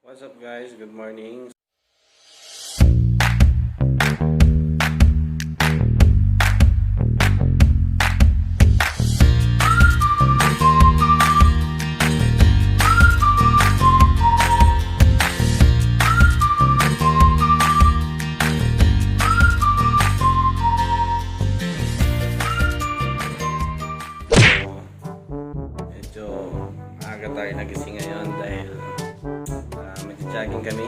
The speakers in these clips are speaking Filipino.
What's up guys? Good morning. Medyo maaga tayo nagising ngayon dahil mag-jogging kami.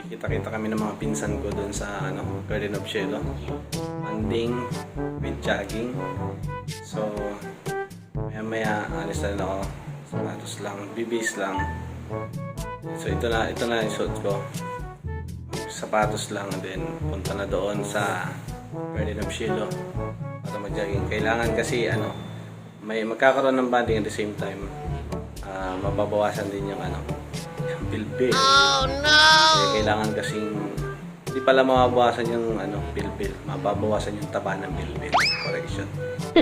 Kita-kita kami ng mga pinsan ko doon sa Garden of Cielo. Banding with jogging. So, maya-maya alis na ako. Sapatos lang, bibis lang. So, ito na yung suot ko. Sapatos lang din. Punta na doon sa Garden of Cielo para mag-jogging. Kailangan kasi may magkakaroon ng banding at the same time. Mababawasan din yung bilbil. Oh no! Kaya kailangan kasing hindi pala mababawasan yung bilbil, mababawasan yung taba ng bilbil. Correction. So,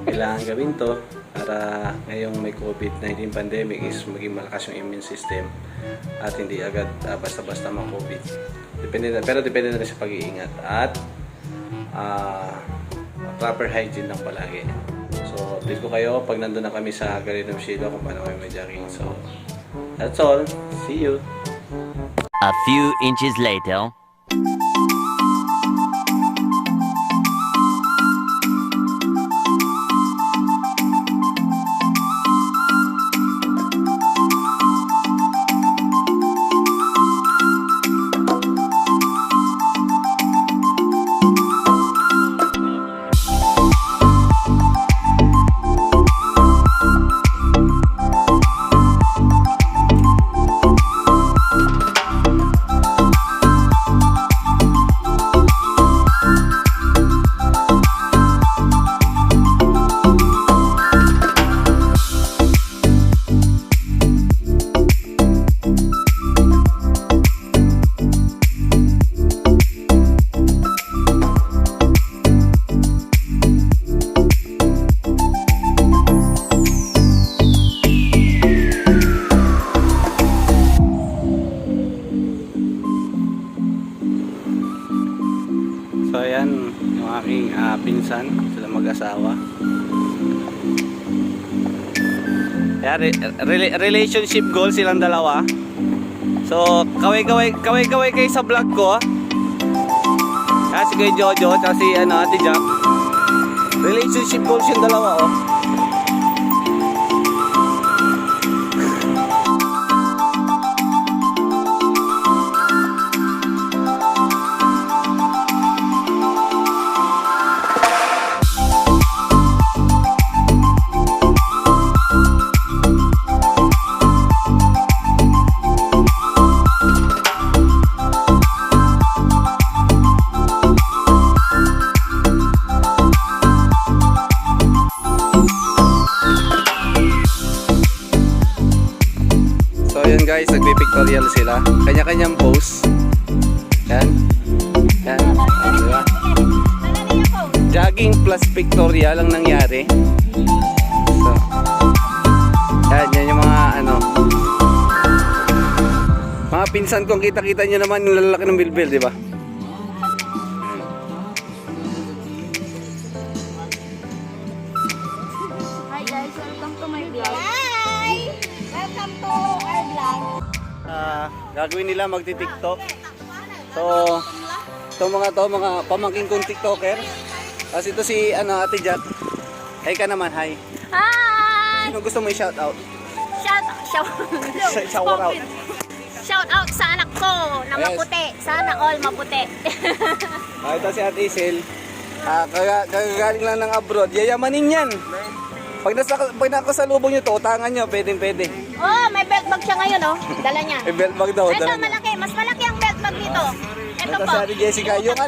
kailangan gawin to para ngayong may COVID-19 pandemic is maging malakas yung immune system at hindi agad basta-basta ma-COVID. Pero depende na rin sa pag-iingat at proper hygiene lang palagi. So, update ko kayo pag nandun na kami sa Garden of Cielo kung paano kami mag-jogging. So, that's all. See you. A few inches later. So ayan, yung aking pinsan, sila mag-asawa. Relationship goal silang dalawa. So, kaway-kaway kayo sa vlog ko. Si Kuya Jojo, at si Ate Jack. Relationship goals yung dalawa, oh. Ayan guys, nagpipictorial sila. Kanya-kanyang pose. Yan. Yan. Diba? Jogging plus pictorial ang nangyari. So, yan yung mga mga pinsan kong kita-kita nyo naman yung lalaki ng bilbil, diba? Hi guys, welcome to my vlog. Hi! Welcome to our vlog. Gagawin nila magti-TikTok. So, mga pamangkin kong TikToker. Tapos ito si Ate Jack. Hi ka naman, hi. Hi! Sino gusto mo i-shout out? Shout out. Shout out sa anak ko na maputi. Sana all maputi. Ito si Ate Isel. Kagagaling lang ng abroad. Yayamanin yan. Pag nakasalubong nyo to, utangan nyo, pwede. Oh, may belt bag siya ngayon, oh. Dala niya. May belt bag daw. Ito, malaki. Mas malaki ang belt bag dito. Ito Ito po. si Ate Jessica. Yung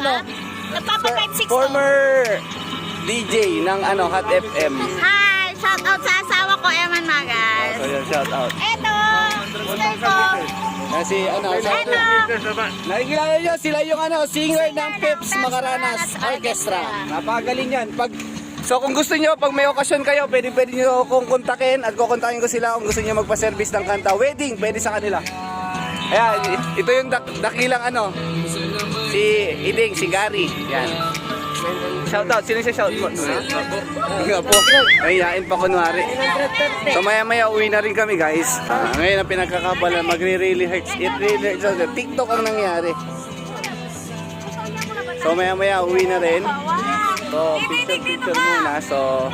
Nagpapa-type 6 to. former DJ ng Hot FM. Hi! Shout out sa asawa ko, Eman Magas. So yun, shout out. Ito, sister ko. Kasi Ito. nakikilala nyo, sila yung singer ng Peps Macaranas Orchestra. Napagaling yan. Pag So kung gusto nyo, pag may okasyon kayo, pwede nyo kong kontakin at kukontakin ko sila kung gusto nyo magpa-service ng kanta. Wedding, pwede sa kanila. Ayan, ito yung dakilang ano, si Iding, si Gary. Yan. Shoutout, sino siya shoutout? Nga po, mahihain pa kunwari. So maya uwi na rin kami guys. Ngayon ang pinagkakabala, magre-really hurts. It really hurts. TikTok ang nangyari. So maya uwi na rin. So picture muna. So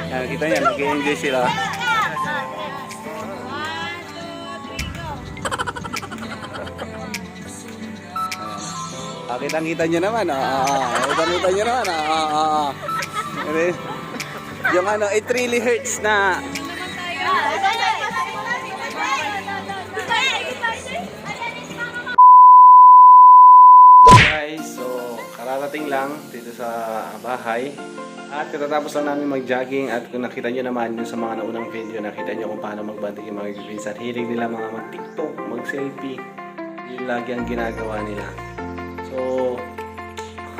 yan, kita niya, nag-enjoy sila. Kitang-kita nyo naman. Kitang-kita nyo naman. Yung ano, it really hurts na guys, so kararating lang dito sa bahay at katatapos lang namin mag-jogging at kung nakita nyo naman yun sa mga naunang video, nakita nyo kung paano magbanding yung mga pinsan. Hilig nila mga mag-tiktok, mag-selfie, yun lagi ang ginagawa nila. So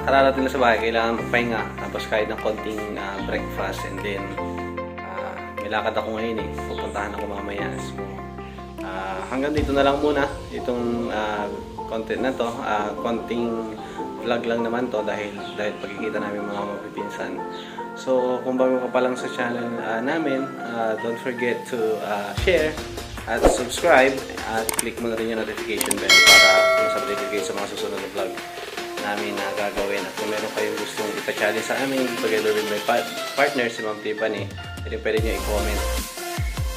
kararating na sa bahay, kailangan magpahinga tapos kahit ng konting breakfast and then may lakad ako ngayon pupuntahan ako mamaya. So hanggang dito na lang muna itong content na to, konting vlog lang naman to dahil pagkikita namin mga mapipinsan. So kung bago ka pa lang sa channel namin, don't forget to share at subscribe at click mo na rin yung notification bell para mas updated kayo sa mga susunod na vlog namin na gagawin. At kung meron kayong gustong ipa-challenge sa amin together with my partner si Ma'am Tiffany, pwede nyo i-comment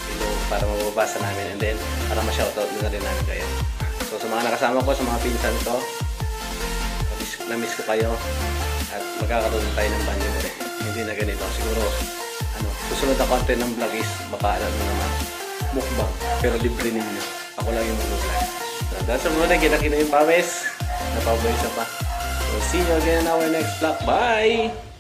below para mababasa namin and then para ma-shoutout na rin namin kayo. So sa mga nakasama ko, sa mga pinsan ko, na-miss ko kayo at magkakaroon tayo ng banding ulit. Hindi na ganito. Siguro susunod na content ng vlog is baka alam mo naman mukbang, pero libre ninyo. Ako lang yung mag-vlog. So that's all muna, kita yung pawis. Napaboy sa pa. So see you again in our next vlog. Bye!